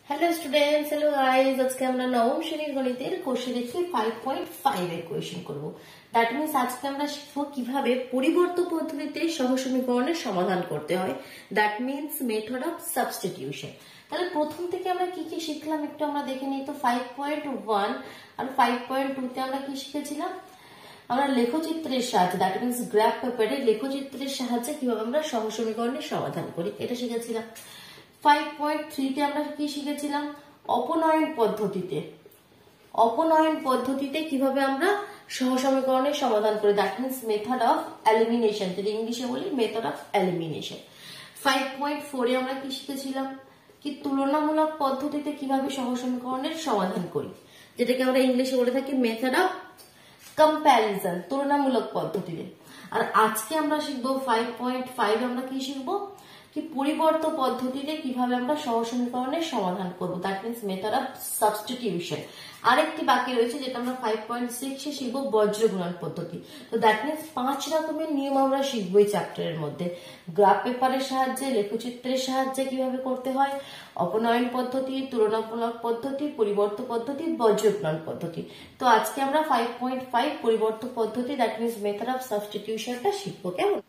Hello students, hello guys. আজকে আমরা নবম শ্রেণীর গণিতের কোশ্চেন দেখি 5.5 এর কোয়েশ্চেন করব। দ্যাট মিন্স আজকে আমরা শিখবো কিভাবে পরিবর্ত পদ্ধতিতে সহসমীকরণের সমাধান করতে হয়। That means method of substitution. তাহলে প্রথম থেকে আমরা কি কি শিখলাম একটু আমরা দেখে নিই। তো 5.1 আর 5.2 তে আমরা কি শিখেছিলাম? আমরা লেখচিত্রের সাহায্যে, দ্যাট মিন্স গ্রাফ পেপারে লেখচিত্রের সাহায্যে কিভাবে আমরা সহসমীকরণের সমাধান করি এটা শিখেছিলাম। 5.3 তে আমরা কি শিখেছিলাম? অপনয়ন পদ্ধতিতে কিভাবে আমরা সহসমীকরণের সমাধান করি, that means method of elimination, যেটা ইংলিশে বলি মেথড অফ এলিমিনেশন। 5.4 এ আমরা কি শিখেছিলাম? কি তুলনামূলক পদ্ধতিতে কিভাবে সহসমীকরণের সমাধান করি, যেটাকে আমরা ইংলিশে বলে থাকি মেথড অফ কম্প্যারিজন, তুলনামূলক পদ্ধতিতে। আর আজকে আমরা শিখবো 5.5 আমরা কি শিখবো? কি পরিবর্ত পদ্ধতিতে কিভাবে আমরা সহসমীকরণের সমাধান করব, that means method of substitution. আরেকটি বাকি রয়েছে যেটা আমরা 5.6 এ শিখবো, বজ্র গুণন পদ্ধতি। তো দ্যাট মিন্স 5 রকমের নিয়ম আমরা শিখবো এই চ্যাপ্টারের মধ্যে। গ্রাফ পেপারের সাহায্যে, লেখচিত্রের সাহায্যে কিভাবে করতে হয়, অপনয়ন পদ্ধতি, তুলনামূলক পদ্ধতি, পরিবর্ত পদ্ধতি, বজ্র গুণন পদ্ধতি। তো আজকে আমরা 5.5 পরিবর্ত পদ্ধতি, দ্যাট মিন্স মেথড অফ সাবস্টিটিউশনটা শিখবো। কেমন?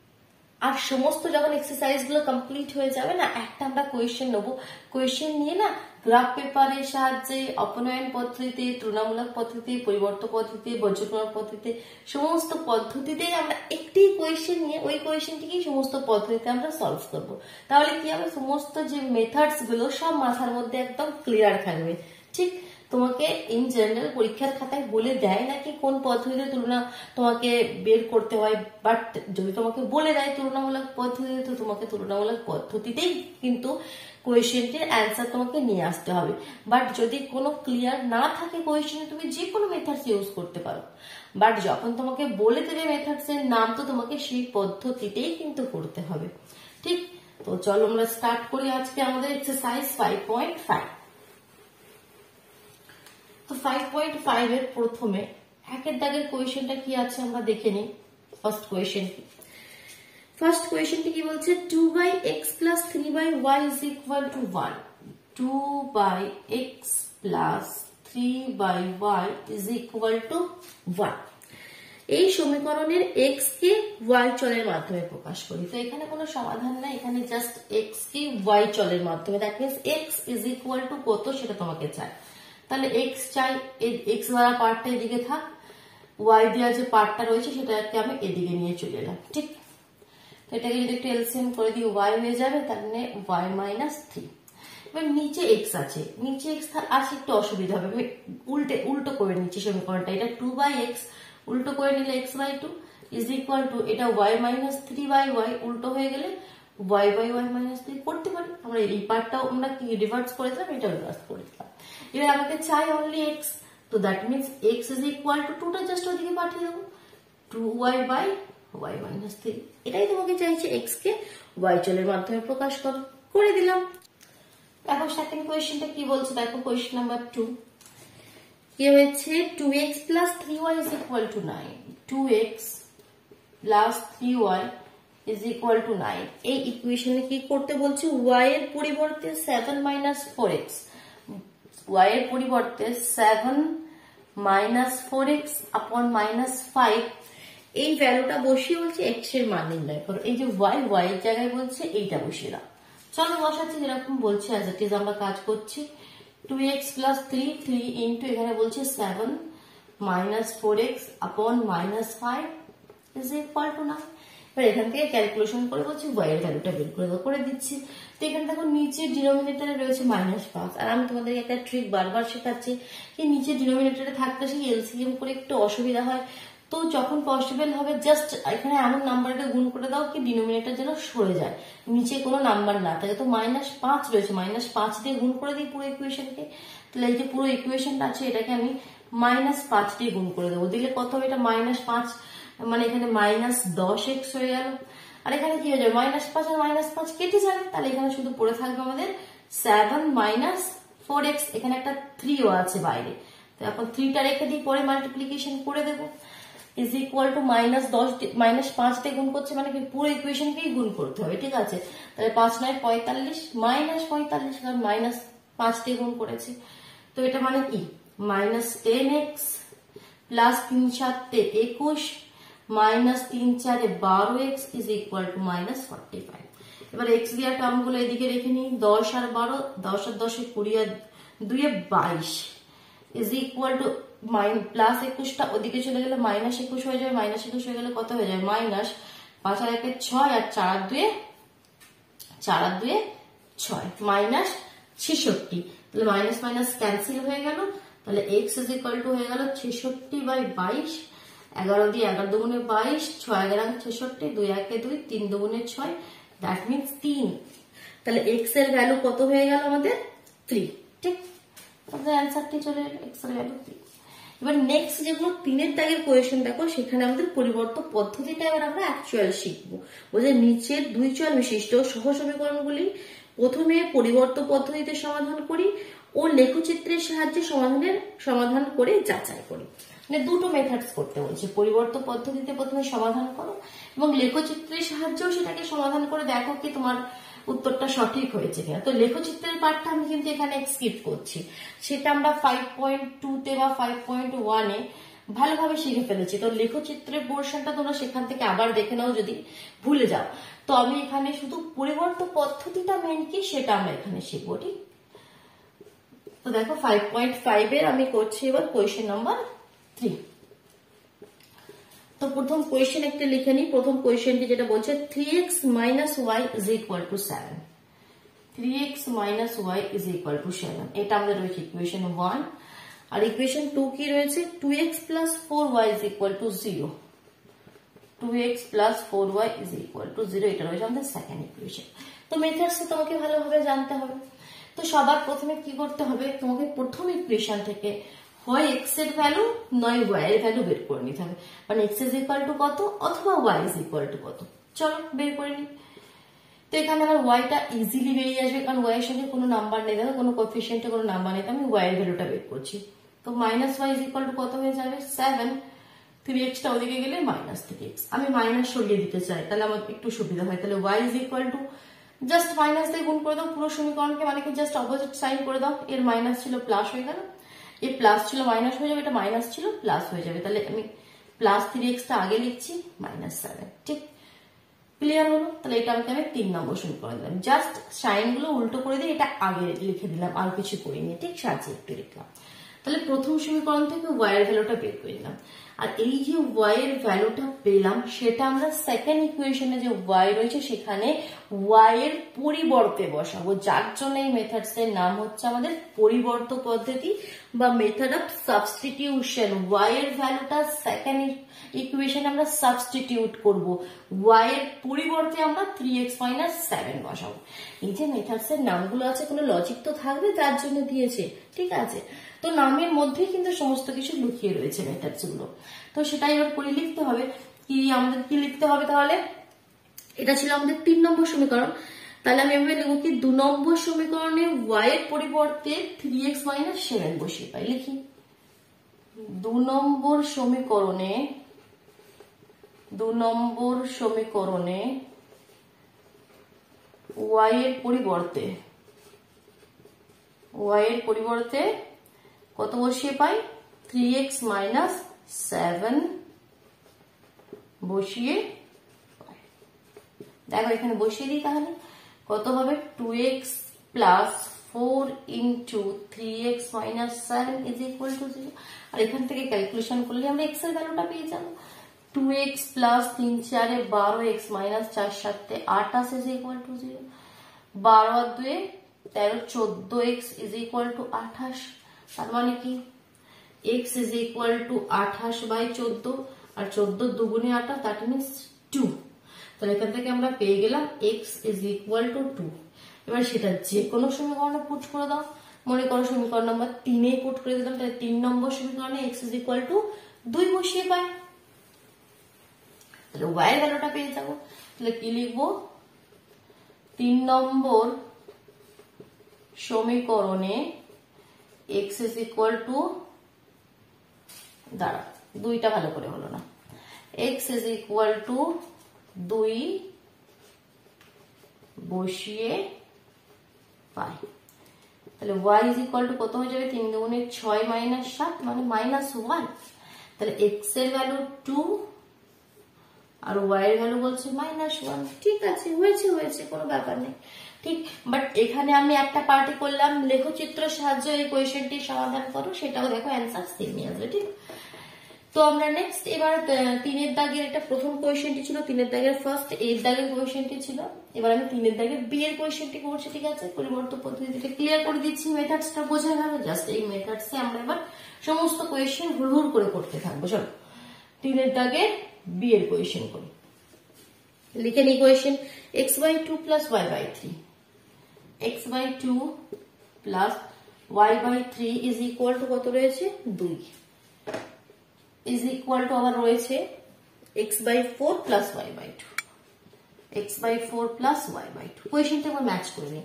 আর সমস্ত যখন এক্সারসাইজ গুলো কমপ্লিট হয়ে যাবে না, একটা আমরা কোয়েশ্চেন নেবো। কোয়েশ্চেন নিয়ে না গ্রাফ পেপারের সাহায্যে, অপনয়ন পদ্ধতিতে, তুলনামূলক পদ্ধতি, পরিবর্ত পদ্ধতি, বজ্রগুণন পদ্ধতি, সমস্ত পদ্ধতিতেই আমরা একটি কোয়েশ্চেন নিয়ে ওই কোয়েশ্চেনটিকেই সমস্ত পদ্ধতিতে আমরা সলভ করব। তাহলে কি হবে? সমস্ত যে মেথডস গুলো সব মাথার মধ্যে একদম ক্লিয়ার থাকবে। ঠিক তোমাকে ইন জেনারেল পরীক্ষার খাতায় বলে দেয় না কি কোন পদ্ধতিতে তুলনা তোমাকে বের করতে হয়, বাট যদি তোমাকে বলে দেয় তুলনামূলক পদ্ধতিতে, তো তোমাকে তুলনামূলক পদ্ধতিতেই কিন্তু কোয়েশ্চেনটির অ্যান্সার তোমাকে নিয়ে আসতে হবে। বাট যদি কোনো ক্লিয়ার না থাকে কোয়েশ্চেনে, তুমি যে কোনো মেথডস ইউজ করতে পারো। বাট যখন তোমাকে বলে দেবে মেথডস এর নাম, তো তোমাকে সেই পদ্ধতিতেই কিন্তু করতে হবে। ঠিক? তো চলো আমরা স্টার্ট করি আজকে আমাদের এক্সারসাইজ 5.5। তো 5.5 এর প্রথমে একের দাগের কোয়েশ্চেনটা কি আছে আমরা দেখে নিই। ফার্স্ট কোয়েশ্চেনটি কি বলছে? 2/x plus 3/y is equal to 1. 2/x plus 3/y is equal to 1. এই সমীকরণের x কে y চলের মাধ্যমে প্রকাশ করি। তো এখানে কোনো সমাধান নাই, এখানে জাস্ট x কে y চলের মাধ্যমে, that means x is equal to কত সেটা তোমাকে চাই। তাহলে x চাই, x দ্বারা পার্টটা এদিকে থাক, y দেওয়া যে পার্টটা রয়েছে সেটাকে আমি এদিকে নিয়ে চলে এলাম। ঠিক? এটাকে যদি একটু এলসিএম করে দিই, y হয়ে যাবে, তার মানে y মাইনাস 3। এবার নিচে x আছে, নিচে x আছে একটু অসুবিধা হবে, আমি উল্টো করে নিচ্ছি সমীকরণটা। এটা 2/x উল্টো করে নিলে x/2 ইজ ইকুয়াল টু, এটা y মাইনাস 3/y উল্টো হয়ে গেলে y/y মাইনাস 3 করতে পারি আমরা। এই পার্টটাও আমরা কি রিভার্স করে দিলাম, এটা রিভার্স করে দিলাম। এবার আমাকে চাই অনলি x, তো that means x is equal two 2টা জাস্ট ওইদিকে পাঠিয়ে দেবো, 2y/y মাইনাস 3। এটাই তোমাকে চাইছে, x কে y চলের মাধ্যমে প্রকাশ করে দিলাম। দেখো সেকেন্ড কোয়েশ্চেনটা কি বলছে, দেখো কোয়েশ্চেন নাম্বার 2 কি হয়েছে? 2x plus 3y is equal to 9. 2x plus 3y is equal to 9. এই ইকুয়েশনে কি করতে বলছে? y এর পরিবর্তে 7 minus 4x, y এর পরিবর্তে 7 minus 4x upon minus 5 এই ভ্যালুটা বসিয়ে বলছে x এর মান নির্ণয় করো। এই যে y এর জায়গায় বলছে এইটা বসিয়ে দাও। চলো বসাচ্ছি, যেরকম বলছে অ্যাজ ইট ইজ আমরা কাজ করছি। 2x plus 3 into এখানে বলছে 7 minus 4x upon minus 5 is equal to 9. এবার এখান থেকে ক্যালকুলেশন করে বলছি y এর ভ্যালুটা বের করে দিচ্ছি। তো এখানে দেখো নিচে ডিনোমিনেটরে রয়েছে -5, আর আমি তোমাদেরকে একটা ট্রিক বারবার শেখাচ্ছি কি নিচে ডিনোমিনেটরে থাকলে সেই এলসিএম করে একটু অসুবিধা হয়। তো যখন পসিবল হবে জাস্ট এখানে এমন নাম্বারটা গুণ করে দাও কি ডিনোমিনেটর যেন সরে যায়, নিচে কোনো নাম্বার না থাকে। তো -5 রয়েছে, -5 দিয়ে গুণ করে দিই পুরো ইকুয়েশনকে। তাহলে এই যে পুরো ইকুয়েশনটা আছে এটাকে আমি -5 দিয়ে গুণ করে দেবো। দিলে কত হবে? এটা -5 মানে এখানে -10x হয়ে গেল। আর এখানে কি হয়ে যাবে? -5 আর -5 কেটে যাবে, তাহলে এখানে শুধু পড়ে থাকবে আমাদের 7 minus 4x। এখানে একটা 3ও আছে বাইরে, তো এখন 3টা রেখে দিই, পরে মাল্টিপ্লিকেশন করে দেবো। ইজ ইকুয়াল টু -5 দিয়ে গুণ করছে মানে কি পুরো ইকুয়েশনকেই গুণ করতে হবে। ঠিক আছে? তাহলে 5 9 45 -45, কারণ 5 দিয়ে গুণ করেছে। তো এটা মানে কি -10x plus 3 7 21 minus 3 4 12x is equal two -45। এবার এক্স দেওয়া টার্ম গুলো এদিকে রেখে নিই, 10 আর 12, 10 আর 10 20 আর 2 22 ইজ ইকুয়াল টু প্লাস 21টা ওদিকে চলে গেলে -21 হয়ে যাবে, -21 হয়ে গেলে কত হয়ে যাবে মাইনাস 5 আর 1 6 আর 4 আর 2 6 মাইনাস 66। তাহলে মাইনাস মাইনাস ক্যান্সেল হয়ে গেল, তাহলে এক্স ইজ ইকুয়াল টু হয়ে গেল 66/22। 11 দিয়ে 11 দুগুণে 22, 6 11 66, 2 1 2, 3 দুগুণে 6, দ্যাট মিনস 3। তাহলে এক্স এর ভ্যালু কত হয়ে গেল আমাদের 3। ঠিক, আমাদের অ্যান্সারটি চলে এলো এক্স এর ভ্যালু 3। এবার নেক্সট যেগুলো 3-এর দাগের কোয়েশ্চেন দেখো, সেখানে আমাদের পরিবর্তন পদ্ধতিটা এবার আমরা অ্যাকচুয়াল শিখবো। যে নিচের 2 চল বিশিষ্ট সহ সমীকরণগুলি প্রথমে পরিবর্তন পদ্ধতিতে সমাধান করি ও লেখচিত্রের সাহায্যে সমাধান করে যাচাই করি। মানে দুটো মেথডস করতে বলছে, পরিবর্তন পদ্ধতিতে প্রথমে সমাধান করো এবং লেখচিত্রের সাহায্যেও সেটাকে সমাধান করে দেখো কি তোমার উত্তরটা সঠিক হয়েছে কিনা। তো লেখচিত্রের পার্টটা আমি কিন্তু এখানে স্কিপ করছি, সেটা আমরা 5.2 তে বা 5.1 এ ভালোভাবে শিখে ফেলেছি। তো লেখচিত্রের পোর্শনটা তোমরা সেখান থেকে আবার দেখে নাও যদি ভুলে যাও। তো আমি এখানে শুধু পরিবর্তন পদ্ধতিটা মেন কি সেটা আমরা এখানে শিখবো। ঠিক, তো দেখো 5.5 এর আমি করছি এবার কোয়েশ্চেন নাম্বার 3। তো প্রথম কোয়েশ্চেন একটা লিখে নিই। প্রথম কোয়েশ্চেনটি যেটা বলছে 3x minus y is equal to 7। 3x minus y is equal to 7, এটা আমাদের রয়েছে ইকুয়েশন 1। আর ইকুয়েশন 2 কি রয়েছে 2x plus 4y is equal to 0। 2x plus 4y is equal to 0, এটা রয়েছে আমাদের সেকেন্ড ইকুয়েশন। তো মেথডস তোমাকে ভালোভাবে জানতে হবে। তো সবার প্রথমে কি করতে হবে, তোমাকে প্রথম ইকুয়েশন থেকে হয় এক্স এর ভ্যালু নয় ওয়াই এর ভ্যালু বের করে নিতে হবে। মানে এক্স ইজ ইকুয়াল টু কত অথবা ওয়াই ইজ ইকুয়াল টু কত, চলো বের করে নিই। তো এখানে আমার ওয়াইটা ইজিলি বেরিয়ে আসবে, কারণ ওয়াই এর সঙ্গে কোনো নাম্বার নেই, দেখো কোনো কোএফিসিয়েন্টে কোনো নাম্বার নেই, আমি ওয়াই এর ভ্যালুটা বের করছি। তো minus y is equal to কত হয়ে যাবে 7, 3x টা ওদিকে গেলে -3x। আমি মাইনাস সরিয়ে দিতে চাই, তাহলে আমার একটু সুবিধা হয়। তাহলে y is equal to just minus দিয়ে গুণ করে দাও পুরো সমীকরণকে, মানে কি জাস্ট অপোজিট সাইন করে দাও। এর মাইনাস ছিল প্লাস হয়ে গেল, এই প্লাস ছিল মাইনাস হয়ে যাবে, এটা মাইনাস ছিল প্লাস হয়ে যাবে। তাহলে আমি প্লাস 3x টা আগে লিখছি, -7। ঠিক, ক্লিয়ার হলো। তাহলে এটা আমি 3 নম্বর সমীকরণ দিলাম, জাস্ট সাইন গুলো উল্টো করে দিয়ে এটা আগে লিখে দিলাম, আর কিছু করিনি। ঠিক, সাজিয়ে একটু লিখলাম। তাহলে প্রথম সমীকরণ থেকে ওয়াই এর ভ্যালুটা বের করে নিলাম। আর এই যে ওয়াই এর ভ্যালুটা পেলাম, সেটা আমরা সেকেন্ড ইকুয়েশনে যে ওয়াই রয়েছে সেখানে ওয়াই এর পরিবর্তে বসাবো, যার জন্য এই মেথডস এর নাম হচ্ছে আমাদের পরিবর্তন পদ্ধতি বা মেথড অফ সাবস্টিটিউশন। ওয়াই এর ভ্যালুটা সেকেন্ড ইকুয়েশনে আমরা সাবস্টিটিউট করব, ওয়াই এর পরিবর্তে আমরা 3x - 7 বসাবো। এই যে মেথডস এর নামগুলো আছে, কোনো লজিক তো থাকবে, যার জন্য দিয়েছে। ঠিক আছে, তো নামের মধ্যেই কিন্তু সমস্ত কিছু লুকিয়ে রয়েছে মেথডস গুলো। তো সেটাই এবার করে লিখতে হবে। কি আমাদের কি লিখতে হবে তাহলে, এটা ছিল আমাদের 3 নম্বর সমীকরণ। তাহলে আমি এভাবে লিখবো কি 2 নম্বর সমীকরণে ওয়াই এর পরিবর্তে 3x - 7 বসিয়ে পাই। লিখি 2 নম্বর সমীকরণে ওয়াই এর পরিবর্তে কত বসিয়ে পাই 3x - 7 বসিয়ে পাই। দেখো এখানে বসিয়ে দিই, তাহলে কত হবে 2x plus 4 into 3x minus 7 is equal to 0। আর এখান থেকে ক্যালকুলেশন করলে আমরা x এর ভ্যালুটা পেয়ে যাবো। 2x plus 3 4 12x minus 4 7 28 is equal to 0। 12 R 2 13 14x is equal to 28। তার মানে কি x is equal to 28/14, আর 14 দুগুণে 28, that means 2। তাহলে এখান থেকে আমরা পেয়ে গেলাম x is equal to 2। এবার সেটা যে কোনো সমীকরণে পুট করে দাও। মনে করো সমীকরণ নাম্বার 3 এ পুট করে দিলাম, তাহলে 3 নম্বর সমীকরণে x is equal to 2 বসিয়ে পাই, তাহলে y এর ভ্যালুটা পেয়ে যাবো। তাহলে কি লিখবো 3 নম্বর সমীকরণে x is equal to, দাঁড়া 2টা ভালো করে হলো না, x is equal to 2 বসিয়ে পাই। তাহলে y ইজ ইকুয়াল টু কত হয়ে যাবে, 3 দুগুণে 6 মাইনাস 7 মানে -1। তাহলে x এর ভ্যালু 2 আর y এর ভ্যালু বলছে -1। ঠিক আছে, হয়েছে কোনো ব্যাপার নেই। ঠিক, বাট এখানে আমি একটা পার্টি করলাম, লেখচিত্রের সাহায্যে এই কোয়েশ্চেনটি সমাধান করো, সেটাও দেখো অ্যান্সার সেমই আসবে। ঠিক, তো আমরা নেক্সট এবার 3 দাগের এটা প্রথম কোয়েশ্চেনটি ছিল, 3 দাগের ফার্স্ট, 8 দাগের কোয়েশ্চেনটি ছিল। এবার আমি 3 দাগের বি এর কোয়েশ্চেনটি করছি। ঠিক আছে, পরিবর্তন পদ্ধতিটা ক্লিয়ার করে দিচ্ছি, মেথডসটা বোঝা গেল। জাস্ট এই মেথডসে আমরা এবার সমস্ত কোয়েশ্চেন হুড় করে করতে থাকবো। চলো 3 দাগের বি এর কোয়েশ্চেন করি। লিখে নিই question, x/2 + y/3, x/2 + y/3 is equal to কত রয়েছে, 2 ইজ ইকুয়াল টু আবার রয়েছে x/4 + y/2, x/4 + y/2। কোয়েশ্চেনটা একবার ম্যাচ করে নিই।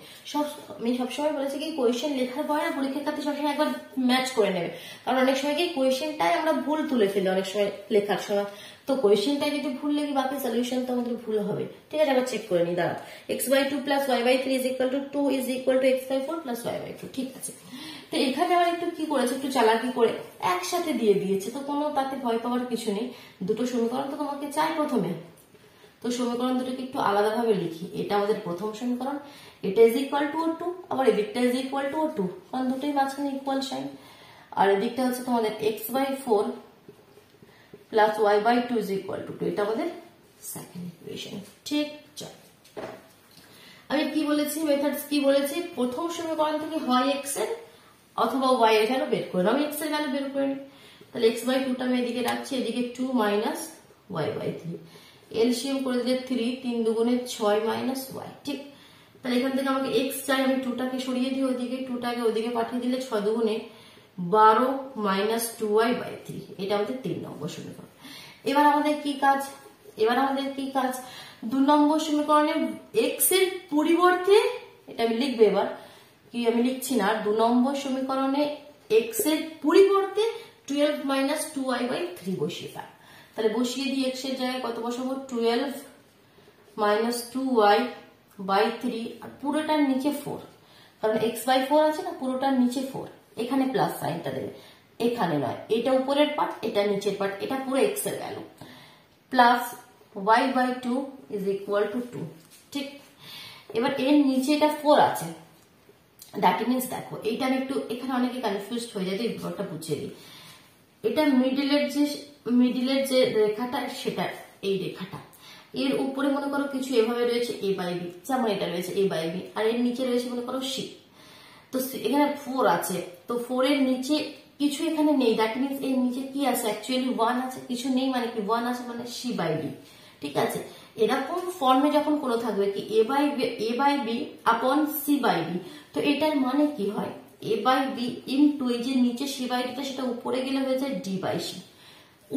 আমি সবসময় বলেছি কি কোয়েশ্চেন লেখার পরে পরীক্ষার খাতে সবসময় একবার ম্যাচ করে নেবে, কারণ অনেক সময় কি কোয়েশ্চেনটাই আমরা ভুল তুলে ফেলি অনেক সময় লেখার সময়। তো কোয়েশ্চেনটাই যদি ভুল লেগে বাকি সলিউশন তো আমাদের ভুল হবে। ঠিক আছে, আবার চেক করে নিই, দাঁড়াও। x/2 + y/3 is equal two 2 is equal two x/4 + y/2। ঠিক আছে, তো এখানে আবার একটু কি করেছে, একটু চালাকি করে একসাথে দিয়ে দিয়েছে, তো কোনো তাতে ভয় পাওয়ার কিছু নেই। দুটো সমীকরণ তো তোমাকে চাই প্রথমে, তো সমীকরণ দুটোকে একটু আলাদাভাবে লিখি। এটা আমাদের প্রথম সমীকরণ, এটা ইজ ইকুয়াল টু 2, আবার এদিকটা ইজ ইকুয়াল টু 2, কারণ দুটোই মাঝখানে ইকুয়াল সাইন। আর এদিকটা হচ্ছে তোমাদের x/4 + y/2 is equal two 2, এটা আমাদের সেকেন্ড ইকুয়েশন। ঠিক, চল আমি কি বলেছি, মেথডস কি বলেছি, প্রথম সমীকরণ থেকে হয় x এর অথবা y এর ভ্যালু বের করে, আমি x এর ভ্যালু বের করে নিই। তাহলে x/2 টা আমি এদিকে রাখছি, এদিকে 2 - y/3, এলসিএম করে দিলে 3, 3 দুগুণে 6 - y। ঠিক, তাহলে এখান থেকে আমাকে x চাই, আমি 2 টাকে সরিয়ে দিই ওইদিকে, 2 টাকে ওইদিকে পাঠিয়ে দিলে 6 দুগুণে 12 - 2y/3, এটা আমাদের 3 নম্বর সমীকরণ। এবার আমাদের কি কাজ, 2 নম্বর সমীকরণে x এর পরিবর্তে, এটা আমি লিখবো এবার, কি আমি লিখছি না, 2 নম্বর সমীকরণে x এর পরিবর্তে 12 - 2y/3 বসিয়ে দাও। তাহলে বসিয়ে দিই, x এর জায়গায় কত বসাবো, 12 - 2y/3, আর পুরোটার নিচে 4, কারণ x/4 আছে না, পুরোটার নিচে 4, এখানে প্লাস সাইনটা দেবে, এখানে নয়, এটা উপরের পার্ট, এটা নিচের পার্ট, এটা পুরো x এর value, plus y/2 is equal two 2। ঠিক, এবার এর নিচে এটা 4 আছে, দ্যাট মিন্স দেখো এইটা আমি একটু, এখানে অনেকে কনফিউজড হয়ে যায়, এই ব্যাপারটা বুঝিয়ে দিই। এটা মিডিলের যে রেখাটা, সেটা এই রেখাটা, এর উপরে মনে করো কিছু এভাবে রয়েছে a/b, যেমন এটা রয়েছে a/b, আর এর নিচে রয়েছে মনে করো c। তো এখানে 4 আছে, তো 4 এর নিচে কিছু এখানে নেই, দ্যাট মিন্স এর নিচে কি আছে, অ্যাকচুয়ালি 1 আছে, কিছু নেই মানে কি 1 আছে মানে c/d। ঠিক আছে, এরকম ফর্মে যখন কোনো থাকবে কি a/b আপন c/d, তো এটার মানে কি হয়, a/b ইনটু এই যে নিচে c/d টা, সেটা উপরে গেলে হয়ে যায় d/c,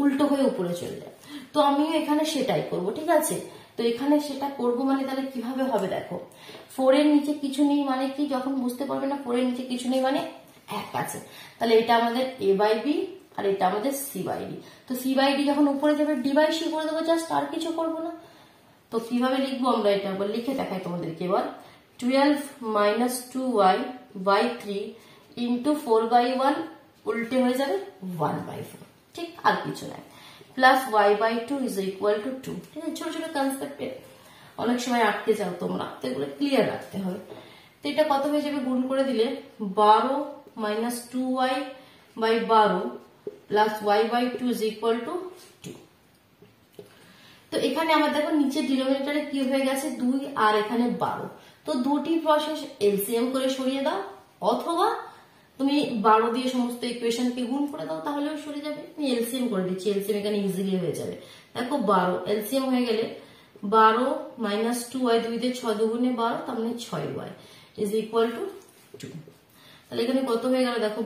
উল্টো হয়ে উপরে চলে যায়। তো আমিও এখানে সেটাই করব। ঠিক আছে, তো এখানে সেটা করব মানে তাহলে কিভাবে হবে দেখো, 4 এর নিচে কিছু নেই মানে কি, যখন বুঝতে পারবে না 4 এর নিচে কিছু নেই মানে 1 আছে, তাহলে এটা আমাদের a/b আর এটা আমাদের c/d। তো c/d যখন উপরে যাবে d/c করে দেবো, জাস্ট, আর কিছু করবো না। তো কিভাবে লিখবো আমরা, এটা একবার লিখে দেখাই তোমাদেরকে। এবার 12 - 2y/3 ইন্টু 4/1, উল্টে হয়ে যাবে 1/4। ঠিক, আর কিছু নাই, plus y/2 is equal two 2। ঠিক আছে, ছোট ছোট কনসেপ্টে অনেক সময় আটকে যাও তোমরা, তো এগুলো ক্লিয়ার রাখতে হবে। তো এটা কত হয়ে যাবে, গুণ করে দিলে 12 - 2y/12 plus y/2 is equal two 2। তো এখানে আমার দেখো নিচে ডিনোমিনেটরে কি হয়ে গেছে, 2, আর এখানে 12। তো দুটি প্রসেস, এলসিএম করে সরিয়ে দাও, অথবা তুমি 12 দিয়ে সমস্ত ইকুয়েশনকে গুণ করে দাও, তাহলেও সরে যাবে। আমি এলসিএম করে দিচ্ছি, এলসিএম এখানে ইজিলি হয়ে যাবে। দেখো 12 এলসিএম হয়ে গেলে 12 - 2y, 2 দিয়ে 6 দুগুণে 12, তার মানে 6y ইজ ইকুয়াল টু 2। তাহলে এখানে কত হয়ে গেল দেখো,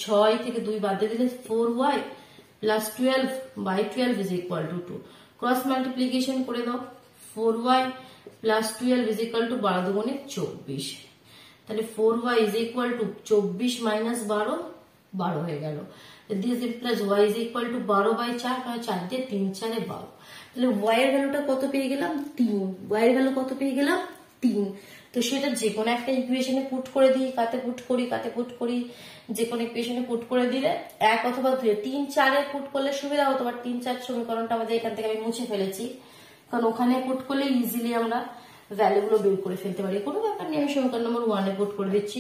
6 থেকে 2 বাদ দিয়ে দিলে 4y plus 12/12 is equal two 2। Cross multiplication করে দাও, 4y plus 12 is equal two 12 দুগুণে 24, তাহলে 4y is equal two 24 minus 12, 12 হয়ে গেল। This plus y is equal two 12/4, 4 দিয়ে 3 4 12। তাহলে y এর ভ্যালুটা কত পেয়ে গেলাম, 3। y এর ভ্যালু কত পেয়ে গেলাম, 3। তো সেটা যে কোনো একটা ইকুয়েশনে পুট করে দিই, কাতে পুট করি, যে কোনো ইকুয়েশনে পুট করে দিলে 1 অথবা 2, 3, 4 এ পুট করলে সুবিধা হতো। বাট 3, 4 সমীকরণটা আমাদের এখান থেকে আমি মুছে ফেলেছি, কারণ ওখানে পুট করলে ইজিলি আমরা ভ্যালুগুলো বের করে ফেলতে পারি। কোনো ব্যাপার নেই, আমি সমীকরণ নম্বর 1 এ পুট করে দিচ্ছি।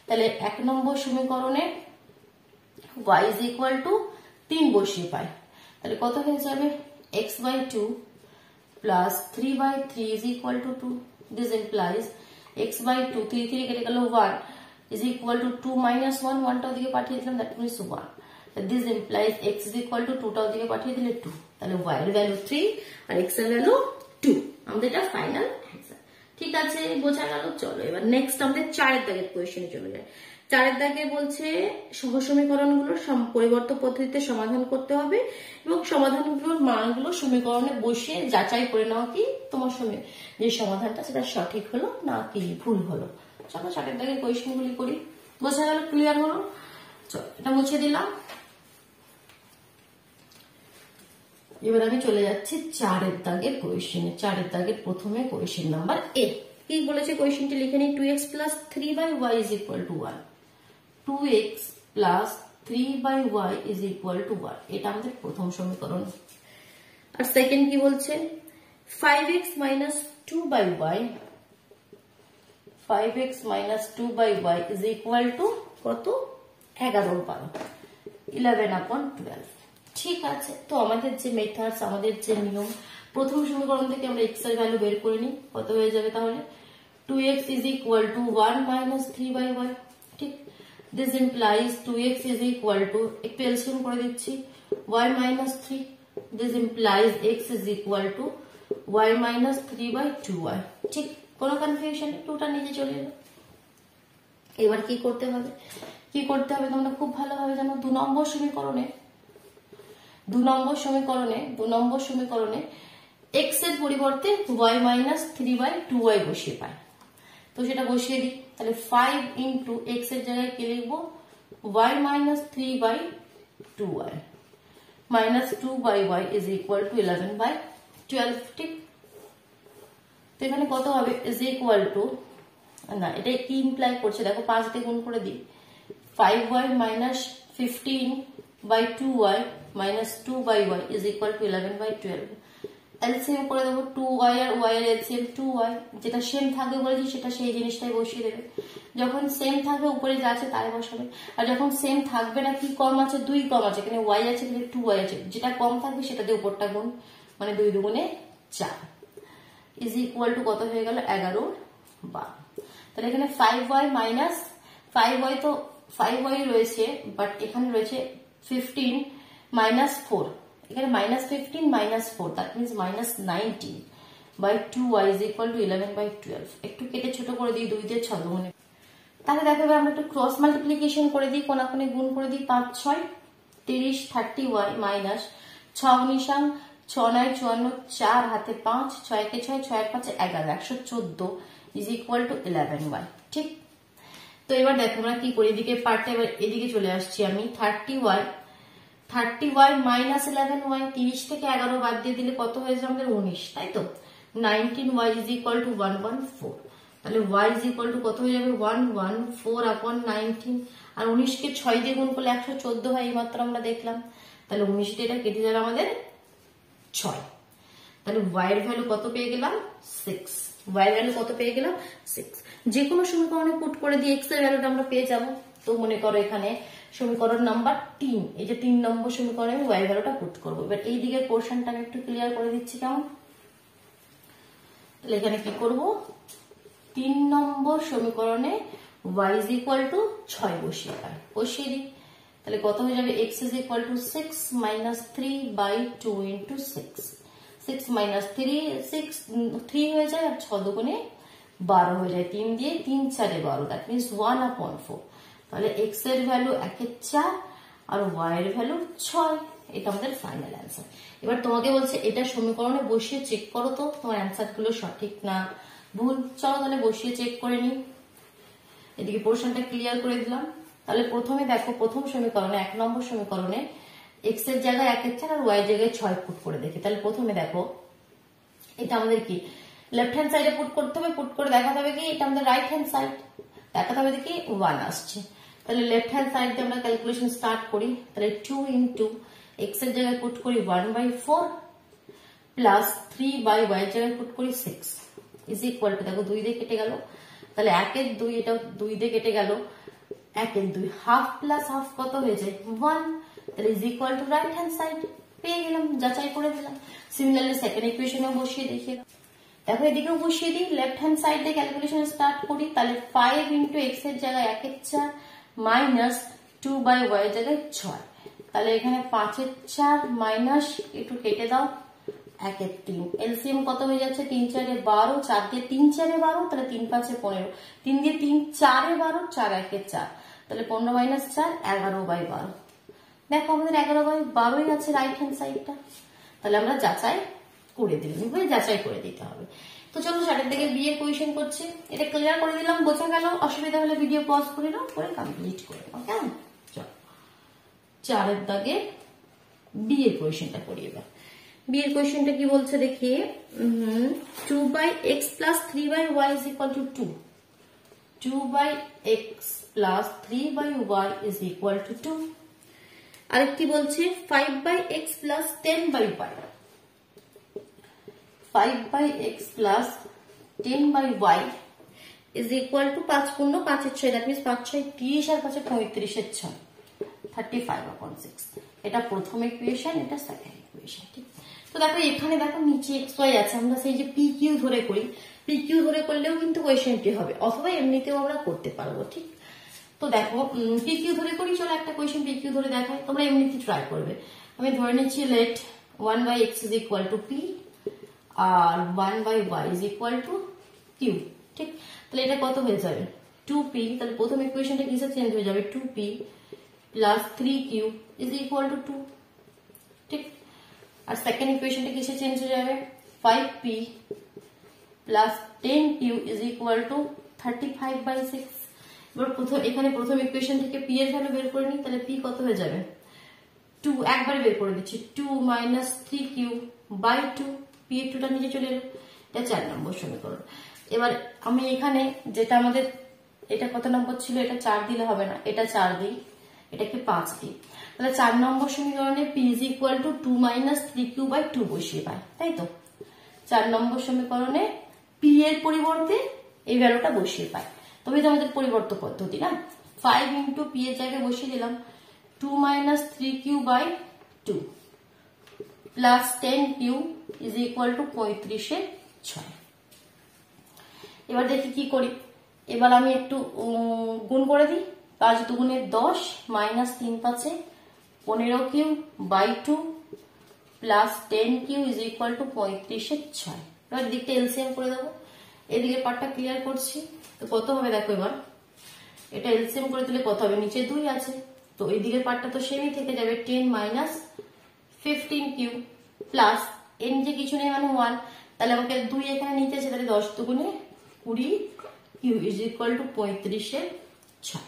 তাহলে 1 নম্বর সমীকরণে y is equal to 3 বসিয়ে পাই, তাহলে কত হয়ে যাবে x/2 plus 3/3 is equal to 2. This implies x/2, 3 কেটে গেল 1 is equal to 2 minus 1, 1টা ওদিকে পাঠিয়ে দিলাম, that means 1. This implies x is equal to 2টা ওদিকে পাঠিয়ে দিলে 2, তাহলে y এর ভ্যালু 3 আর x এর ভ্যালু 2, আমাদের এটা ফাইনাল অ্যান্সার। ঠিক আছে, বোঝা গেল। চলো এবার নেক্সট আমাদের 4 দাগের কোয়েশ্চেনে চলে যায়। 4 দাগে বলছে সহ সমীকরণগুলো পরিবর্তন পদ্ধতিতে সমাধান করতে হবে এবং সমাধানগুলোর মানগুলো সমীকরণে বসিয়ে যাচাই করে নাও কি তোমার যে সমাধানটা সেটা সঠিক হলো না কি ভুল হলো। চলো 4 দাগের কোয়েশ্চেন গুলি করি। বোঝা গেল, ক্লিয়ার হলো? চলো এটা মুছে দিলাম। এবার আমি চলে যাচ্ছি 4 দাগের কোয়েশ্চেনে। 4 দাগের প্রথমে কোয়েশ্চেন নাম্বার এ। কি বলেছে কোয়েশ্চেনটি লিখে নিই। 2x plus 3/y is equal to 1. 2x plus 3/y is equal to 1. এটা আমাদের প্রথম সমীকরণ। আর সেকেন্ড কি বলছে, 5x minus 2/y, 5x minus 2/y is equal to কত, 11/12, 11/12। ঠিক আছে, তো আমাদের যে মেথডস, আমাদের যে নিয়ম, প্রথম সমীকরণ থেকে আমরা x এর ভ্যালু বের করে নিই। কত হয়ে যাবে তাহলে, 2x is equal to 1 minus 3/y। ঠিক, this implies 2x is equal to, একটু এলসিএম করে দিচ্ছি, y minus 3. this implies x is equal to y minus 3/2y। ঠিক, কোনো কনফিউশন, 2টা নিচে চলে এলো। এবার কি করতে হবে তোমরা খুব ভালোভাবে জানো। 2 নম্বর সমীকরণে x এর পরিবর্তে y minus 3/2y বসিয়ে পাই। তো সেটা বসিয়ে দিই, তাহলে 5 into x এর জায়গায় কি লিখবো, y minus 3/2y minus 2/y is equal to 11/12। ঠিক, তো এখানে কত হবে, is equal to, না এটা কি ইমপ্লাই করছে দেখো, 5 দিয়ে গুণ করে দিই, 5y minus 15/2y minus 2/y is equal to 11/12। LCM করে দেবো, 2y আর y এর এলসিএম 2y, যেটা সেম থাকবে বলেছি সেটা সেই জিনিসটাই বসিয়ে দেবে। যখন সেম থাকবে উপরে যা আছে তাই বসাবে, আর যখন সেম থাকবে না, কি কম আছে, 2 কম আছে, এখানে y আছে এখানে 2y আছে, যেটা কম থাকবে সেটা দিয়ে উপরটা গুণ, মানে 2 দুগুণে 4 ইজ ইকুয়াল টু কত হয়ে গেল, 11/12। তাহলে এখানে 5y minus 5y, তো 5y রয়েছে, বাট এখানে রয়েছে 15 minus 4, এখানে -15 minus 4, that means -19/2y is equal to 11/12। একটু কেটে ছোট করে দিই, 2 দিয়ে 6 গুণে। তাহলে দেখো এবার আমরা একটু ক্রস মাল্টিপ্লিকেশন করে দিই, কোনাকুনি গুণ করে দিই, 5 6 30 30y মাইনাস 6 19 6 9 54, 4 হাতে 5, 6 কে 6, 6 5 11, 114 is equal to 11y। ঠিক, তো এবার দেখো আমরা কি করি, এদিকে পার্টটা এবার এদিকে চলে আসছি আমি। 30y minus 11y, 30 থেকে 11 বাদ দিয়ে দিলে কত হয়েছে আমাদের 19, তাই তো। 19y is equal to 114, তাহলে y is equal to কত হয়ে যাবে, 114/19, আর 19 কে 6 দিয়ে গুণ করলে 114 হয়, এইমাত্র আমরা দেখলাম। তাহলে 19 দিয়ে এটা কেটে যাবে আমাদের 6, তাহলে y এর ভ্যালু কত পেয়ে গেলাম, 6। y এর ভ্যালু কত পেয়ে গেলাম, 6। যে কোনো সমীকরণে পুট করে দিয়ে x এর ভ্যালুটা আমরা পেয়ে যাব। তো মনে করো এখানে সমীকরণ নাম্বার 3, এই যে 3 নম্বর সমীকরণে আমি y ভ্যালুটা পুট করবো। এবার এই দিকের পোর্শনটা আমি একটু ক্লিয়ার করে দিচ্ছি কেমন। তাহলে এখানে কি করব, 3 নম্বর সমীকরণে y is equal to 6 বসিয়ে দিই, তাহলে কত হয়ে যাবে, x is equal to 6 minus 3/2 into 6, 6 minus 3 হয়ে যায়, আর 6 দুগুণে 12 হয়ে যায়, 3 দিয়ে 3 4 12, that means 1/4। তাহলে x এর ভ্যালু 1/4 আর y এর ভ্যালু 6, এটা আমাদের ফাইনাল অ্যান্সার। এবার তোমাকে বলছে এটা সমীকরণে বসিয়ে চেক করো তো তোমার অ্যান্সার গুলো সঠিক না ভুল। চলো তাহলে বসিয়ে চেক করে নিই। এদিকে পোর্শনটা ক্লিয়ার করে দিলাম। তাহলে প্রথমে দেখো, প্রথম সমীকরণে 1 নম্বর সমীকরণে x এর জায়গায় 1/4 আর y এর জায়গায় 6 পুট করে দেখি। তাহলে প্রথমে দেখো এটা আমাদের কি, লেফট হ্যান্ড সাইডে পুট করতে হবে, পুট করে দেখাতে হবে কি এটা আমাদের রাইট হ্যান্ড সাইড, দেখাতে হবে কি 1 আসছে। তাহলে লেফট হ্যান্ড সাইড দিয়ে আমরা ক্যালকুলেশন স্টার্ট করি। তাহলে 2 ইন্টু এক্স এর জায়গায় পুট করি 1/4 প্লাস 3/y এর জায়গায় পুট করি 6 ইজ ইকুয়াল টু, দেখো 2 দিয়ে কেটে গেল, তাহলে 1 এর 2, এটা 2 দিয়ে কেটে গেল, 1 এর 2, হাফ প্লাস হাফ কত হয়ে যায় 1, তাহলে is equal two right hand side পেয়ে গেলাম, যাচাই করে দিলাম। সিমিলারলি সেকেন্ড ইকুয়েশনে বসিয়ে দেখিয়ে দেখো, এদিকেও বসিয়ে দিই, লেফট হ্যান্ড সাইড দিয়ে ক্যালকুলেশন স্টার্ট করি। তাহলে 5 ইন্টু এক্স এর জায়গায় 1 এর 4 মাইনাস 2/y এর জায়গায় 6, তাহলে এখানে 5 এর 4 মাইনাস একটু কেটে দাও 1 এর 3, এলসিএম কত হয়ে যাচ্ছে 3 4 এ 12, 4 দিয়ে 3 4 এ 12, তাহলে 3 5 এ 15, 3 দিয়ে 3 4 এ 12, 4 1 এ 4, তাহলে 15 মাইনাস 4 11/12। দেখো আমাদের 11/12ই আছে রাইট হ্যান্ড সাইডটা, তাহলে আমরা যাচাই করে দিলাম, এবারে যাচাই করে দিতে হবে। তো চলো 4 এর দিকে বি এর কোয়েশ্চেন করছি, এটা ক্লিয়ার করে দিলাম, বোঝা গেল। অসুবিধা হলে ভিডিও পজ করে নাও, করে কমপ্লিট করে নাও, কেমন? চলো 4 এর দাগে বি এর কোয়েশ্চেনটা করি। এবার বি এর কোয়েশ্চেনটা কি বলছে দেখি, 2/x plus 3/y is equal to 2, 2/x plus 3/y is equal to 2। আরেকটি বলছে 5/x plus 10/y, 5/x plus 10/y is equal to 5 × 5 এর 6, that means 5 6 30 আর 5 35 এর 6, 35/6। এটা প্রথম ইকুয়েশন, এটা সেকেন্ড ইকুয়েশন, ঠিক। তো দেখো এখানে দেখো নিচে xy আছে, আমরা সেই যে pq ধরে করি, pq ধরে করলেও কিন্তু কোয়েশ্চেনটি হবে, অথবা এমনিতেও আমরা করতে পারবো, ঠিক। তো দেখো pq ধরে করি, চলো একটা কোয়েশ্চেন pq ধরে দেখাই, তোমরা এমনিতে ট্রাই করবে। আমি ধরে নিচ্ছি let 1/x is equal to p আর 1/y is equal to q, ঠিক। তাহলে এটা কত হয়ে যাবে 2p, তাহলে প্রথম ইকুয়েশনটা কিসে চেঞ্জ হয়ে যাবে 2p plus 3q is equal to 2, ঠিক। আর সেকেন্ড ইকুয়েশনটা কিসে চেঞ্জ হয়ে যাবে 5p plus 10q is equal to 35/6। এবার এখানে প্রথম ইকুয়েশন থেকে p এর ভ্যালু বের করে নিই, তাহলে p কত হয়ে যাবে 2, একবারে বের করে দিচ্ছি 2 মাইনাস 3q/2, p এর 2টা নিচে চলে এলো, এটা 4 নম্বর সমীকরণ। এবার আমি এখানে যেটা আমাদের এটা কত নম্বর ছিল, এটা 4 দিলে হবে না, এটা 4 দিই, এটাকে 5 দিই, তাহলে 4 নম্বর সমীকরণে p is equal to 2 minus 3q/2 বসিয়ে পাই, তাই তো। 4 নম্বর সমীকরণে p এর পরিবর্তে এই ভ্যালুটা বসিয়ে পাই, তবে এটা আমাদের পরিবর্তন পদ্ধতি না। 5 ইন্টু p এর জায়গায় বসিয়ে দিলাম 2 minus 3q/2 plus 10q is equal to 35 এর 6। এবার দেখি কি করি, এবার আমি একটু গুণ করে দিই, 5 2 10 minus 3 5 15q/2 plus 10q is equal to 35 এর 6। এবার দিকটা এলসিএম করে দেবো, এদিকে পার্টটা ক্লিয়ার করছি। তো কত হবে দেখো, এবার এটা এলসিএম করে দিলে কত হবে, নিচে 2 আছে, তো এই দিকের পার্টটা তো সেমই থেকে যাবে 10 মাইনাস 15q প্লাস n যে কিছু নেই মানে 1, তাহলে আমাকে 2 এখানে নিতে আছে, তাহলে 10 2 20q is equal to 35 এর 6।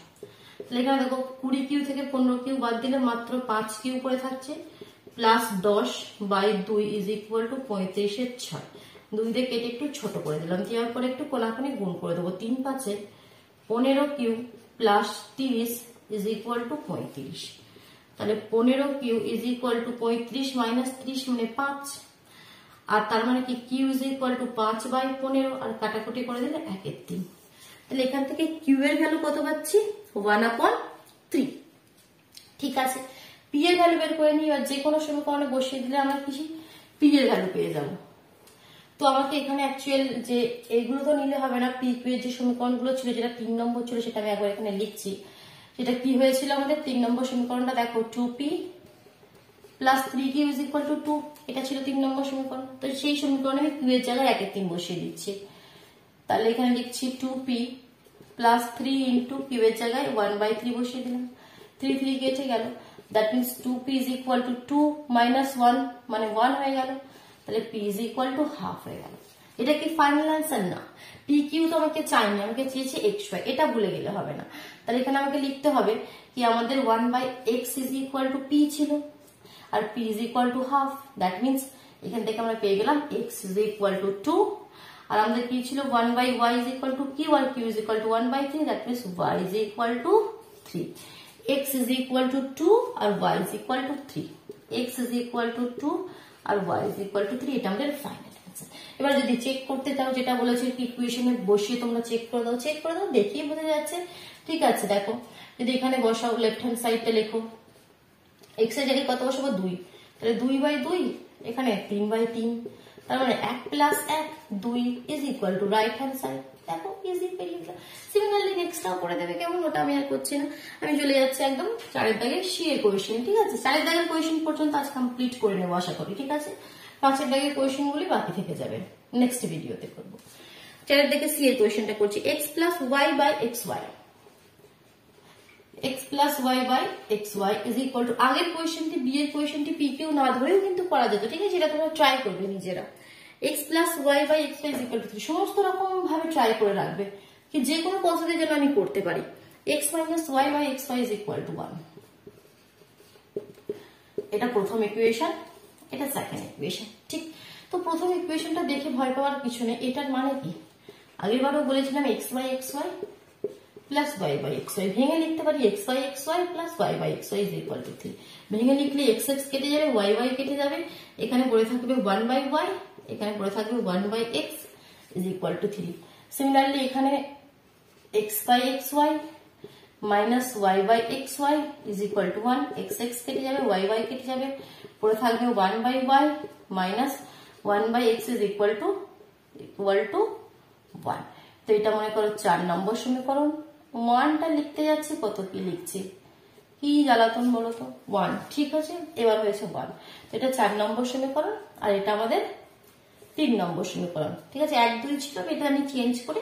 তাহলে এখানে দেখো 20q থেকে 15q বাদ দিলে মাত্র 5q করে থাকছে, প্লাস 10/2 is equal to 35 এর 6। 2 দিয়ে কেটে একটু ছোট করে দিলাম, দেওয়ার পরে একটু কোনাকুনি গুণ করে দেবো, 3 5 15q plus 30 is equal to 35, তাহলে 15q is equal to 35 minus 30 মানে 5, আর তার মানে কি q is equal to 5/15, আর কাটাকুটি করে দিলে 1 এর 3, তাহলে এখান থেকে q এর ভ্যালু কত পাচ্ছি 1/3, ঠিক আছে। p এর ভ্যালু বের করে নিই, আর যে কোনো সমীকরণে বসিয়ে দিলে আমরা কি p এর ভ্যালু পেয়ে যাব। তো আমাকে এখানে অ্যাকচুয়াল যে এইগুলো তো নিলে হবে না, p q এর যে সমীকরণগুলো ছিল, যেটা 3 নম্বর ছিল সেটা আমি একবার এখানে লিখছি। সেটা কি হয়েছিল আমাদের 3 নম্বর সমীকরণটা, দেখো 2p plus 3q is equal to 2, এটা ছিল 3 নম্বর সমীকরণ। তো সেই সমীকরণে আমি q এর জায়গায় 1 এর 3 বসিয়ে দিচ্ছি, তাহলে এখানে লিখছি 2p প্লাস 3 ইন্টু q এর জায়গায় 1/3 বসিয়ে দিলাম, 3 3 কেটে গেল, that means 2p is equal to 2 minus 1 মানে 1 হয়ে গেল, তাহলে p is equal to half হয়ে গেল। এটা কি ফাইনাল অ্যান্সার না, pq তো আমাকে চাইনি, আমাকে চেয়েছে xy, এটা ভুলে গেলে হবে না। তাহলে এখানে আমাকে লিখতে হবে কি আমাদের 1/x is equal to p ছিল, আর p is equal to half, that means এখান থেকে আমরা পেয়ে গেলাম x is equal to 2 আর আমাদের কি ছিল 1/y is equal to q R q is equal to 1/3, that means y is equal to 3, x is equal to 2 R y is equal to 3, x is equal to 2 R y is equal to 3, এটা আমাদের final answer. এবার যদি check করতে চাও, যেটা বলেছে ইকুয়েশনে বসিয়ে তোমরা চেক করে দাও, দেখিয়ে বোঝা যাচ্ছে। ঠিক আছে, দেখো যদি এখানে বসাও, লেফট হ্যান্ড সাইডটা লেখো, x এর জায়গায় কত বসাবো 2, তাহলে 2/2, এখানে 3/3, তার মানে 1 + 1 2 is equal two right hand side. দেখো ইজি পেরিয়ে গেল। সিমিলারলি নেক্সটটাও করে দেবে, কেমন, ওটা আমি আর করছি না, আমি চলে যাচ্ছি একদম 4 দাগের সি এর কোয়েশ্চেন। ঠিক আছে, 4 দাগের কোয়েশ্চেন পর্যন্ত আজ কমপ্লিট করে নেবো আশা করি। ঠিক আছে, 5 দাগের কোয়েশ্চেন গুলি বাকি থেকে যাবে, নেক্সট ভিডিওতে করবো। 4 দাগে সি এর কোয়েশ্চেনটা করছি, x + y/xy, x plus y by xy is equal to, আগের কোয়েশ্চেনটি বি এর কোয়েশ্চেনটি পি কিউ না ধরেও কিন্তু করা যেত। ঠিক আছে, এটা তোমরা ট্রাই করবে নিজেরা। x plus y by xy is equal to 3, সমস্ত রকম ভাবে ট্রাই করে রাখবে কি যে কোনো পদ্ধতির জন্য আমি করতে পারি। x minus y by xy is equal to 1, এটা প্রথম ইকুয়েশন, এটা সেকেন্ড ইকুয়েশন। ঠিক, তো প্রথম ইকুয়েশনটা দেখে ভয় পাওয়ার কিছু নেই। এটার মানে কি, আগেরবারও বলেছিলাম x by xy plus y by xy, ভেঙে লিখতে পারি x by xy plus y by xy is equal to 3, ভেঙে লিখলে x x কেটে যাবে, y কেটে যাবে, এখানে পড়ে থাকবে 1/y, এখানে পড়ে থাকবে 1/x is equal to 3। Similarly এখানে x by xy minus y by xy is equal to 1, x x কেটে যাবে, y কেটে যাবে, পড়ে থাকবে 1/y minus 1/x is equal to 1। তো এটা মনে করো 4 নম্বর সমীকরণ। 1টা লিখতে যাচ্ছি, কত কি লিখছি, কি জ্বালাতন বলতো, 1। ঠিক আছে, এবার হয়েছে 1, তো এটা 4 নম্বর সমীকরণ, আর এটা আমাদের 3 নম্বর সমীকরণ। ঠিক আছে, 1 2 ছিল, এটা আমি চেঞ্জ করে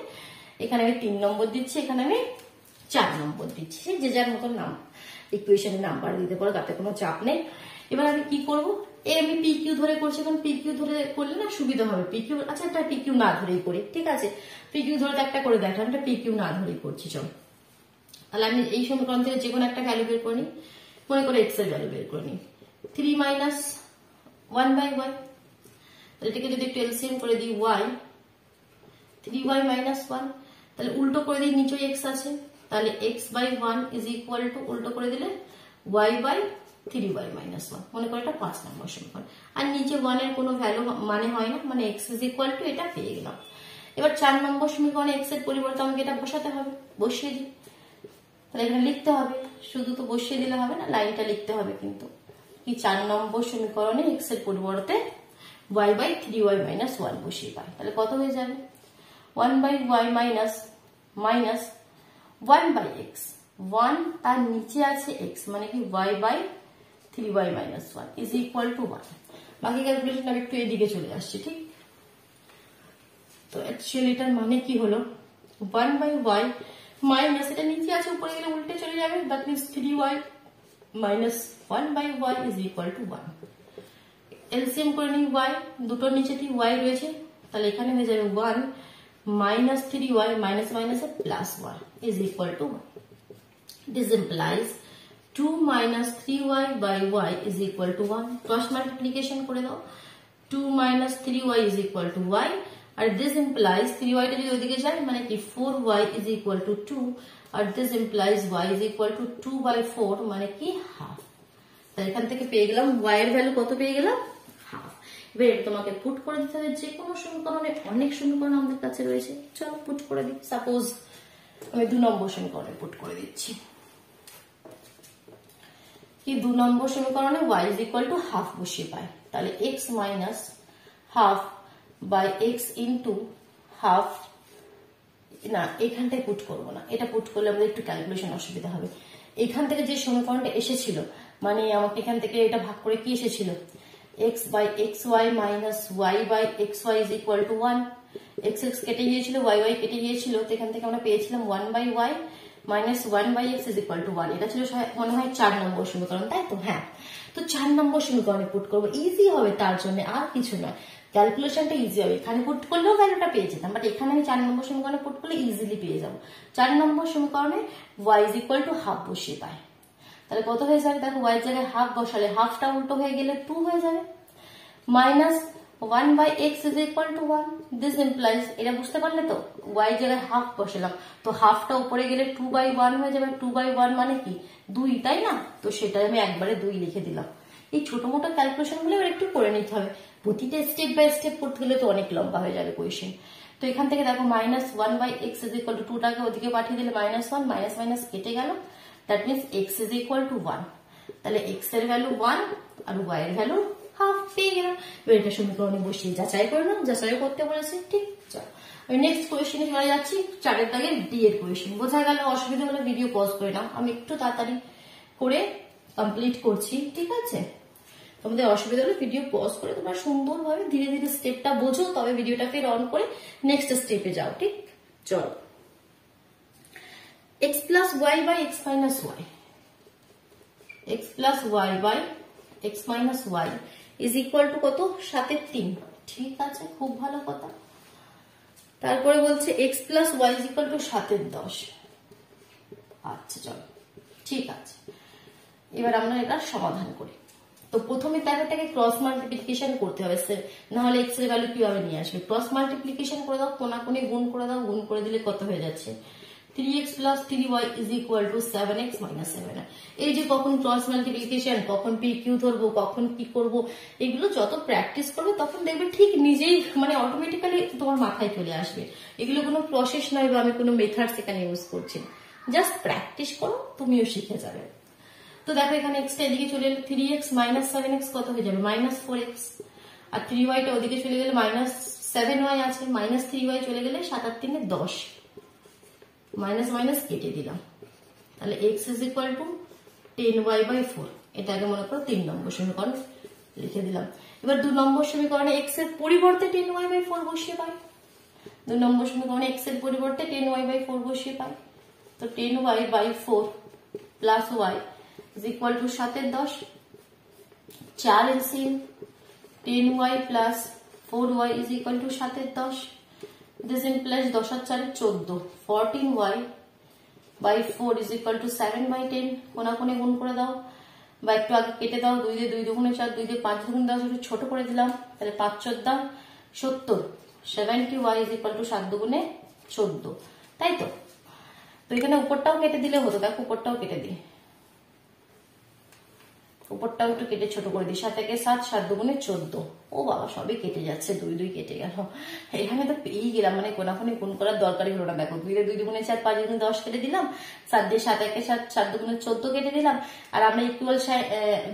এখানে আমি 3 নম্বর দিচ্ছি, এখানে আমি 4 নম্বর দিচ্ছি, যে যার মতো নাম ইকুয়েশনের নাম্বার দিতে পারো, তাতে কোনো চাপ নেই। এবার আমি কি করব, আমি পি কিউ ধরে করছি, কারণ পি কিউ ধরে করলে না সুবিধা হবে। পি কিউ, আচ্ছা একটা পি কিউ না ধরেই করি। ঠিক আছে, পি কিউ ধরে একটা করে দেখলাম, এটা পি কিউ না ধরেই করছি। চল, তাহলে আমি এই সমীকরণ থেকে যে কোনো একটা ভ্যালু বের করে নিই, মনে করে এক্স এর ভ্যালু বের করে নিই, 3 minus 1/y, এটাকে যদি একটু এলসিএম করে দিই, y 3y minus 1, তাহলে উল্টো করে দিই, নিচে x আছে, তাহলে x/1 is equal to, উল্টো করে দিলে y/3y minus 1, মনে করে এটা 5 নম্বর সমীকরণ। আর নিচে 1 এর কোনো ভ্যালু মানে হয় না, মানে x is equal to, এটা পেয়ে গেলাম। এবার 4 নম্বর সমীকরণে x এর পরিবর্তে আমাকে এটা বসাতে হবে, বসিয়ে দিই, তাহলে এখানে লিখতে হবে, শুধু তো বসিয়ে দিলে হবে না, লাইনটা লিখতে হবে কিন্তু, কি 4 নম্বর সমীকরণে x এর পরিবর্তে y/3y minus 1 বসিয়ে পাই, তাহলে কত হয়ে যাবে, 1/y minus 1/x, 1 তার নিচে আছে x, মানে কি y/3y minus 1 is equal to 1। বাকি ক্যালকুলেশন আমি একটু এদিকে চলে আসছি। ঠিক, তো অ্যাকচুয়ালি এটার মানে কি হলো, 1/y মাইনাস, এটা নিচে আছে, উপরে গেলে উল্টে চলে যাবে, that means 3y minus 1/y is equal to 1। LCM করে নিই, y দুটোর নিচে y রয়েছে, তাহলে এখানে হয়ে যাবে 1 minus 3y minus minus plus 1 is equal to 1. This implies 2 minus 3y by y is equal to 1. Cross multiplication করে দাও, 2 minus 3y is equal to y, R this implies 3y টা যদি ওইদিকে যায় মানে কি 4y is equal to 2, R this implies y is equal to 2/4 মানে কি হাফ। তাহলে এখান থেকে পেয়ে গেলাম y এর ভ্যালু কত, পেয়ে গেলাম হাফ। এবার তোমাকে পুট করে দিতে হবে, যে কোনো সমীকরণে অনেক সমীকরণ আমাদের কাছে রয়েছে, চলো পুট করে দিই। সাপোজ আমি 2 নম্বর সমীকরণে পুট করে দিচ্ছি, কি 2 নম্বর সমীকরণে y is equal to half বসিয়ে পাই, তাহলে x minus half by x into half, না এখানটায় পুট করবো না, এটা পুট করলে আমাদের একটু ক্যালকুলেশন অসুবিধা হবে। এখান থেকে যে সমীকরণটা এসেছিল, মানে আমাকে এখান থেকে এটা ভাগ করে কি এসেছিল, x by xy minus y by xy is equal to 1, x x কেটে গিয়েছিল, y কেটে গিয়েছিল, তো এখান থেকে আমরা পেয়েছিলাম 1/y minus 1/x is equal to 1। এটা ছিল মনে হয় 4 নম্বর সমীকরণ, তাই তো? হ্যাঁ, তো 4 নম্বর সমীকরণে পুট করবো, ইজি হবে তার জন্য, আর কিছু নয়, ক্যালকুলেশনটা ইজি হবে। এখানে পুট করলেও ভ্যালুটা পেয়ে যেতাম, বাট এখানে আমি 4 নম্বর সমীকরণে পুট করলে ইজিলি পেয়ে যাবো। 4 নম্বর সমীকরণে y is equal to half বসিয়ে পাই, তাহলে কত হয়ে যাবে, দেখো y এর জায়গায় হাফ বসালে হাফটা উল্টো হয়ে গেলে 2 হয়ে যাবে, minus 1/x is equal to 1. This implies, এটা বুঝতে পারলে তো, y জায়গায় হাফ বসালাম, তো হাফটা উপরে গেলে 2/1 হয়ে যাবে। 2/1 মানে কি 2, তাই না? তো সেটা আমি একবারে 2 লিখে দিলাম। এই ছোট মোটো ক্যালকুলেশন গুলো এবার একটু করে নিতে হবে, প্রতিটা স্টেপ বাই স্টেপ করতে গেলে তো অনেক লম্বা হয়ে যাবে কোয়েশ্চেন। তো এখান থেকে দেখো -1/x is equal to 2 টাকে ওদিকে পাঠিয়ে দিলে -1, মাইনাস মাইনাস কেটে গেল, that means x is equal to 1। তাহলে x এর ভ্যালু 1 আর y এর ভ্যালু হাফ পেয়ে গেলাম। এবার এটা সমীকরণে বসিয়ে যাচাই করে নাও, যাচাই করতে বলেছে, ঠিক। চলো আমি নেক্সট কোয়েশ্চেনে চলে যাচ্ছি, 4 এর দাগের ডি এর কোয়েশ্চেন। বোঝা গেল? অসুবিধা হলে ভিডিও পজ করে নাও, আমি একটু তাড়াতাড়ি করে কমপ্লিট করছি, ঠিক আছে? তোমাদের অসুবিধা হলে ভিডিও পজ করে তোমরা সুন্দরভাবে ধীরে ধীরে স্টেপটা বোঝো, তবে ভিডিওটা ফের অন করে নেক্সট স্টেপে যাও, ঠিক। চলো, x plus y by x minus y, x plus y by x minus y is equal to কত? 7/3। ঠিক আছে, খুব ভালো কথা। তারপরে বলছে x plus y is equal to 7/10। আচ্ছা চলো, ঠিক আছে, এবার আমরা এটা সমাধান করি। তো প্রথমে তাকে ক্রস মাল্টিপ্লিকেশন করতে হবে, না হলে x এর ভ্যালু কিভাবে নিয়ে আসবে? ক্রস মাল্টিপ্লিকেশন করে দাও, কোনাকুনি গুণ করে দাও, গুণ করে দিলে কত হয়ে যাচ্ছে? 3x plus 3y is equal to 7x minus 7। এই যে কখন ক্রস মাল্টিপ্লিকেশন, কখন পি কিউ ধরবো, কখন কি করব, এগুলো যত প্র্যাকটিস করবে তখন দেখবে ঠিক নিজেই মানে অটোমেটিক্যালি তোমার মাথায় চলে আসবে। এগুলো কোনো প্রসেস নয় বা আমি কোনো মেথড সেখানে ইউজ করছি, জাস্ট প্র্যাকটিস করো, তুমিও শিখে যাবে। তো দেখো এখানে x টা এদিকে চলে এলো, 3x minus 7x কত হয়ে যাবে? -4x। আর 3y টা ওদিকে চলে গেলে -7y আছে, -3y চলে গেলে 7 আর 3 10, মাইনাস মাইনাস কেটে দিলাম। তাহলে x is equal to 10y/4। এটাকে মনে করো 3 নম্বর সমীকরণ লিখে দিলাম। এবার 2 নম্বর সমীকরণে x এর পরিবর্তে 10y/4 বসিয়ে পাই। 2 নম্বর সমীকরণে x এর পরিবর্তে 10y/4 বসিয়ে পাই। তো 10y/4 plus y is equal to 7/10। 4 LCM, 10y plus 4y is equal to 7/10। This implies 10 আর 4 14, 14y/4 is equal to 7/10। কোনাকুনি গুণ করে দাও বা একটু আগে কেটে দাও, 2 দিয়ে 2 দুগুণে 4, 2 দিয়ে 5 দুগুণে 10, একটু ছোট করে দিলাম, তাহলে 5 14 70, 70y is equal to 7 দুগুণে 14, তাই তো? তো এখানে উপরটাও কেটে দিলে হতো, দেখো উপরটাও কেটে দিই, উপরটাও একটু কেটে ছোট করে দিই, 7 একে 7, 7 দুগুণে 14। ও বাবা, সবই কেটে যাচ্ছে, 2 2 কেটে গেল। এখানে তো পেয়ে গেলাম, মানে কোনাকুনি গুণ করার দরকারই হলো না। দেখো 2 দিয়ে 2 দুগুণে 4, 5 দুগুণে 10 কেটে দিলাম, 7 দিয়ে 7 একে 7, 7 দুগুণে 14 কেটে দিলাম। আর আমরা ইকুয়াল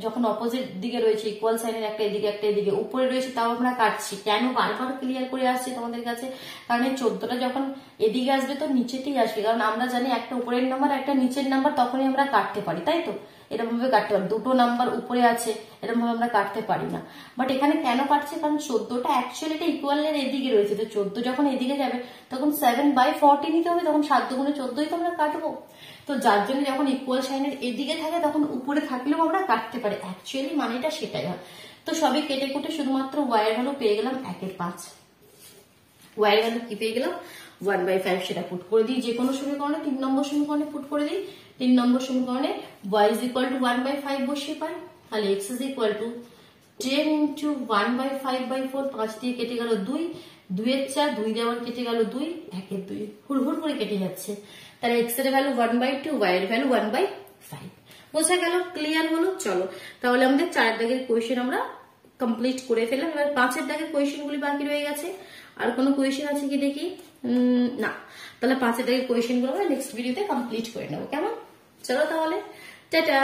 যখন অপোজিট দিকে রয়েছে, ইকুয়াল সাইনের একটা এদিকে একটা এদিকে উপরে রয়েছে, তাও আমরা কাটছি। কেন বারবার ক্লিয়ার করে আসছি তোমাদের কাছে? কারণ এই 14টা যখন এদিকে আসবে তো নিচেতেই আসবে, কারণ আমরা জানি একটা উপরের নাম্বার একটা নিচের নাম্বার, তখনই আমরা কাটতে পারি, তাই তো? এরকম ভাবে কাটতে পারি, দুটো নাম্বার উপরে আছে এরকম ভাবে আমরা কাটতে পারি না। বাট এখানে কেন কাটছে? কারণ 14টা অ্যাকচুয়ালি এটা ইকুয়ালের এদিকে রয়েছে, তো 14 যখন এদিকে যাবে তখন 7/40 নিতে হবে, তখন 7 দুগুণে 14ই তো আমরা কাটবো। তো যার জন্য যখন ইকুয়াল সাইনের এদিকে থাকে তখন উপরে থাকলেও আমরা কাটতে পারি, অ্যাকচুয়ালি মানেটা সেটাই হয়। তো সবই কেটে কুটে শুধুমাত্র y এর ভ্যালু পেয়ে গেলাম 1/5। y এর ভ্যালু কি পেয়ে গেলাম? 1/5। সেটা পুট করে দিই যে কোনো সমীকরণে, 3 নম্বর সমীকরণে পুট করে দিই। 3 নম্বর সমীকরণে y is equal to 1/5 বসিয়ে পাই, তাহলে x is equal to 10 into 1/5/4, 5 দিয়ে কেটে গেল 2, 2 এর 4, 2 দিয়ে আবার কেটে গেল 2, 1 এর 2, হুড়হুড় করে কেটে যাচ্ছে। তাহলে x এর ভ্যালু 1/2, y এর ভ্যালু 1/5। বোঝা গেল? ক্লিয়ার হলো? চলো তাহলে আমাদের 4 দাগের কোয়েশ্চেন আমরা কমপ্লিট করে ফেললাম। এবার 5 এর দাগের কোয়েশ্চেন গুলি বাকি রয়ে গেছে। আর কোনো কোয়েশ্চেন আছে কি দেখি? না। তাহলে 5 এর দাগের কোয়েশ্চেন গুলো আমরা নেক্সট ভিডিওতে কমপ্লিট করে নেবো, কেমন? চলো তাহলে, টাটা।